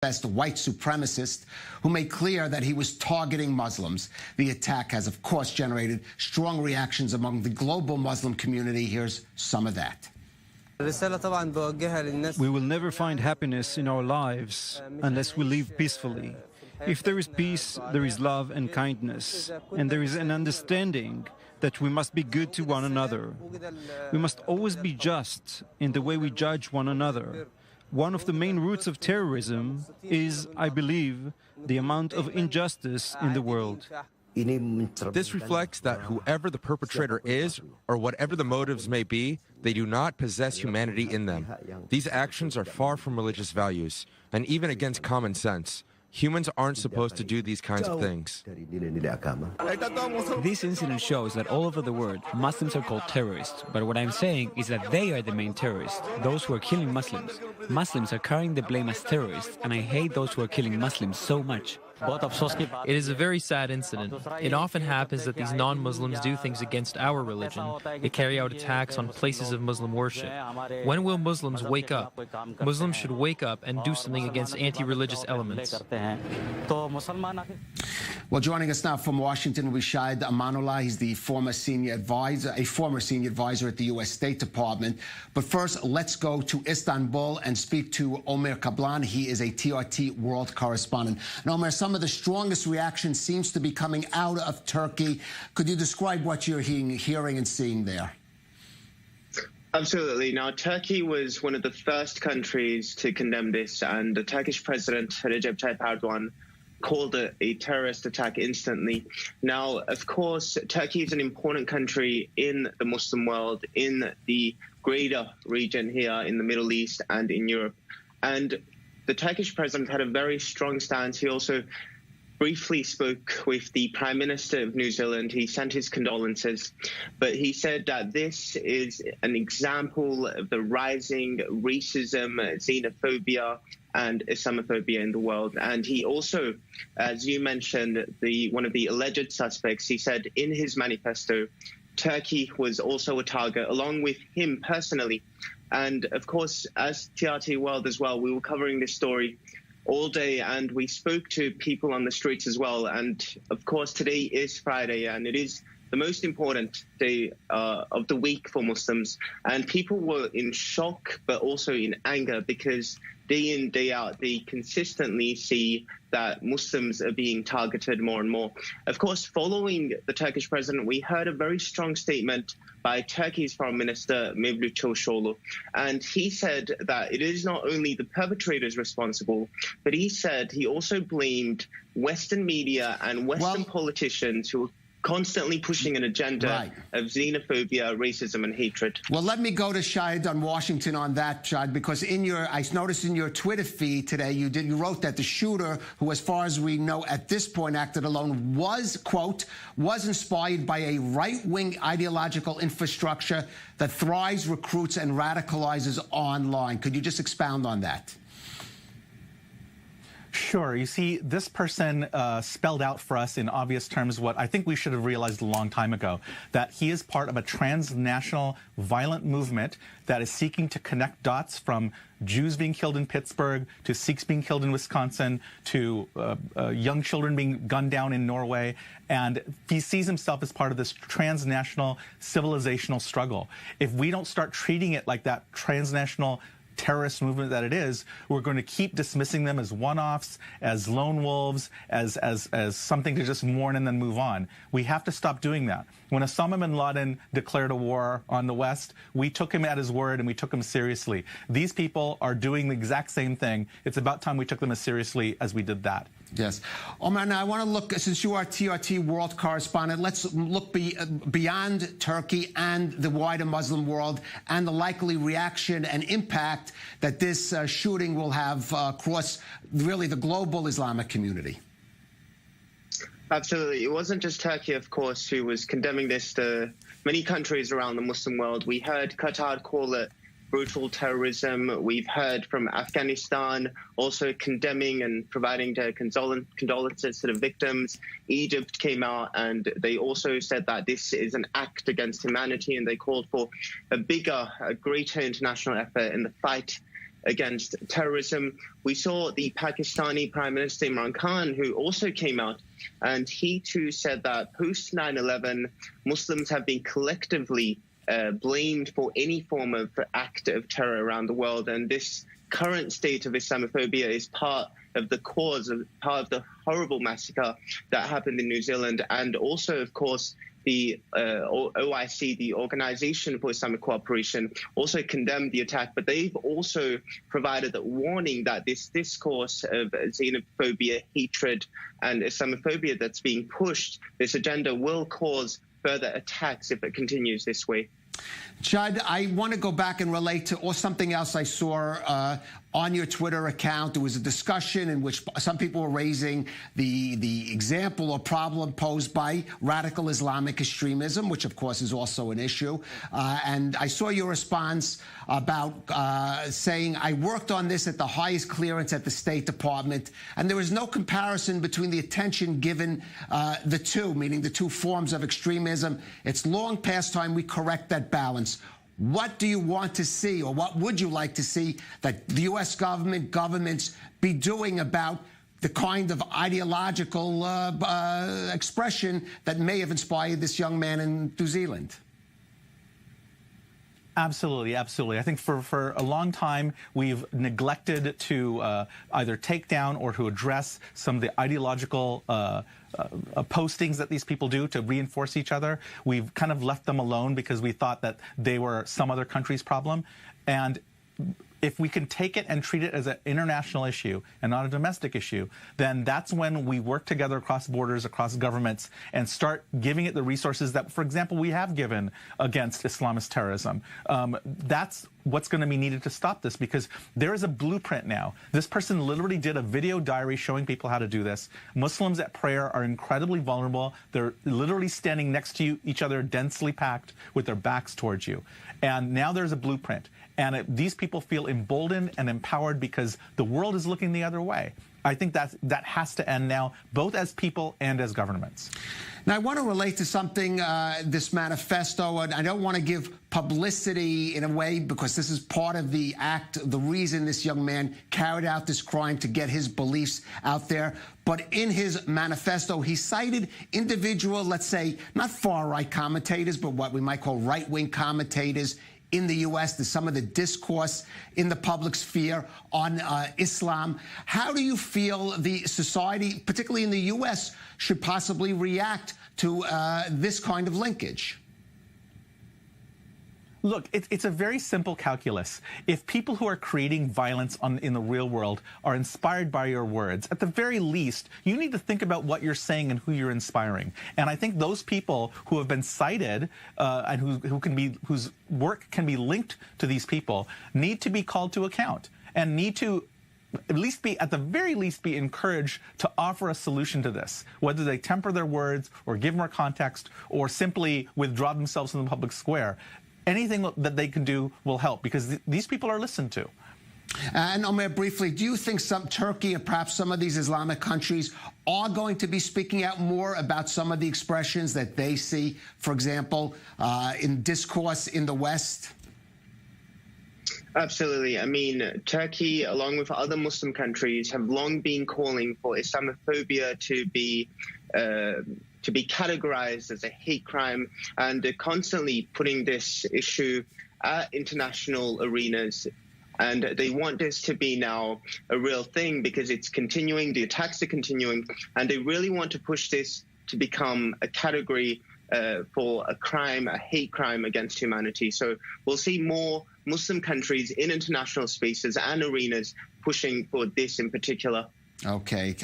white supremacist who made clear that he was targeting Muslims. The attack has, of course, generated strong reactions among the global Muslim community. Here's some of that. We will never find happiness in our lives unless we live peacefully. If there is peace, there is love and kindness, and there is an understanding that we must be good to one another. We must always be just in the way we judge one another. One of the main roots of terrorism is, I believe, the amount of injustice in the world. This reflects that whoever the perpetrator is, or whatever the motives may be, they do not possess humanity in them. These actions are far from religious values, and even against common sense. Humans aren't supposed to do these kinds of things. This incident shows that all over the world, Muslims are called terrorists. But what I'm saying is that they are the main terrorists, those who are killing Muslims. Muslims are carrying the blame as terrorists, and I hate those who are killing Muslims so much. It is a very sad incident. It often happens that these non-Muslims do things against our religion. They carry out attacks on places of Muslim worship. When will Muslims wake up? Muslims should wake up and do something against anti-religious elements. Well, joining us now from Washington will be Shahid Amanullah. He's the former senior advisor at the U.S. State Department. But first, let's go to Istanbul and speak to Omer Kablan. He is a TRT world correspondent. And Omer, some of the strongest reaction seems to be coming out of Turkey. Could you describe what you're hearing and seeing there? Absolutely. Now, Turkey was one of the first countries to condemn this, and the Turkish president, Recep Tayyip Erdogan, called it a terrorist attack instantly. Now, of course, Turkey is an important country in the Muslim world, in the greater region here in the Middle East and in Europe. And the Turkish president had a very strong stance. He also briefly spoke with the Prime Minister of New Zealand. He sent his condolences, but he said that this is an example of the rising racism, xenophobia, and Islamophobia in the world. And he also, as you mentioned, one of the alleged suspects, he said in his manifesto, Turkey was also a target, along with him personally. And of course, as TRT World as well, we were covering this story all day, and we spoke to people on the streets as well. And of course, today is Friday, and it is the most important day of the week for Muslims. And people were in shock, but also in anger, because day in, day out, they consistently see that Muslims are being targeted more and more. Of course, following the Turkish president, we heard a very strong statement by Turkey's Foreign Minister, Mevlut Çavuşoğlu. And he said that it is not only the perpetrators responsible, but he said he also blamed Western media and Western politicians who are constantly pushing an agenda of xenophobia, racism, and hatred. Well, let me go to Shahid on Washington on that, Shahid, because I noticed in your Twitter feed today, you wrote that the shooter, who, as far as we know at this point, acted alone, was, quote, was inspired by a right-wing ideological infrastructure that thrives, recruits, and radicalizes online. Could you just expound on that? Sure. You see, this person spelled out for us in obvious terms what I think we should have realized a long time ago, that he is part of a transnational violent movement that is seeking to connect dots from Jews being killed in Pittsburgh to Sikhs being killed in Wisconsin to young children being gunned down in Norway. And he sees himself as part of this transnational civilizational struggle. If we don't start treating it like that transnational terrorist movement that it is, we're going to keep dismissing them as one-offs, as lone wolves, as something to just mourn and then move on. We have to stop doing that. When Osama bin Laden declared a war on the West, we took him at his word and we took him seriously. These people are doing the exact same thing. It's about time we took them as seriously as we did that. Yes. Omer, now I want to look, since you are TRT world correspondent, let's look beyond Turkey and the wider Muslim world and the likely reaction and impact that this shooting will have across really the global Islamic community. Absolutely. It wasn't just Turkey, of course, who was condemning this. To many countries around the Muslim world. We heard Qatar call it brutal terrorism. We've heard from Afghanistan also condemning and providing their condolences to the victims. Egypt came out and they also said that this is an act against humanity, and they called for a greater international effort in the fight against terrorism. We saw the Pakistani Prime Minister Imran Khan, who also came out, and he too said that post 9/11, Muslims have been collectively blamed for any form of act of terror around the world, and this current state of Islamophobia is part of the cause, part of the horrible massacre that happened in New Zealand, and also, of course, the OIC, the Organization for Islamic Cooperation, also condemned the attack, but they've also provided a warning that this discourse of xenophobia, hatred, and Islamophobia that's being pushed, this agenda will cause further attacks if it continues this way. Chad, I want to go back and relate to something else I saw on your Twitter account. There was a discussion in which some people were raising the example or problem posed by radical Islamic extremism, which, of course, is also an issue. And I saw your response about saying, I worked on this at the highest clearance at the State Department, and there was no comparison between the attention given the two, meaning the two forms of extremism. It's long past time we correct that balance. What do you want to see, or what would you like to see that the U.S. governments be doing about the kind of ideological expression that may have inspired this young man in New Zealand? Absolutely, absolutely. I think for a long time, we've neglected to either take down or to address some of the ideological postings that these people do to reinforce each other. We've kind of left them alone because we thought that they were some other country's problem. And if we can take it and treat it as an international issue and not a domestic issue, then that's when we work together across borders, across governments, and start giving it the resources that, for example, we have given against Islamist terrorism. That's what's going to be needed to stop this, because there is a blueprint now. This person literally did a video diary showing people how to do this. Muslims at prayer are incredibly vulnerable. They're literally standing next to each other, densely packed, with their backs towards you. And now there's a blueprint. And these people feel emboldened and empowered because the world is looking the other way. I think that has to end now, both as people and as governments. Now, I want to relate to something, this manifesto, and I don't want to give publicity in a way because this is part of the act, the reason this young man carried out this crime, to get his beliefs out there. But in his manifesto, he cited individual, let's say, not far-right commentators, but what we might call right-wing commentators in the U.S., to some of the discourse in the public sphere on Islam. How do you feel the society, particularly in the U.S., should possibly react to this kind of linkage? Look, it's a very simple calculus. If people who are creating violence in the real world are inspired by your words, at the very least, you need to think about what you're saying and who you're inspiring. And I think those people who have been cited and whose work can be linked to these people need to be called to account and need to at the very least be encouraged to offer a solution to this, whether they temper their words or give more context or simply withdraw themselves from the public square. Anything that they can do will help, because these people are listened to. And Omer, briefly, do you think Turkey and perhaps some of these Islamic countries are going to be speaking out more about some of the expressions that they see, for example, in discourse in the West? Absolutely. I mean, Turkey, along with other Muslim countries, have long been calling for Islamophobia to be categorized as a hate crime, and they're constantly putting this issue at international arenas. And they want this to be now a real thing because it's continuing, the attacks are continuing, and they really want to push this to become a category for a crime, a hate crime against humanity. So we'll see more Muslim countries in international spaces and arenas pushing for this in particular. Okay.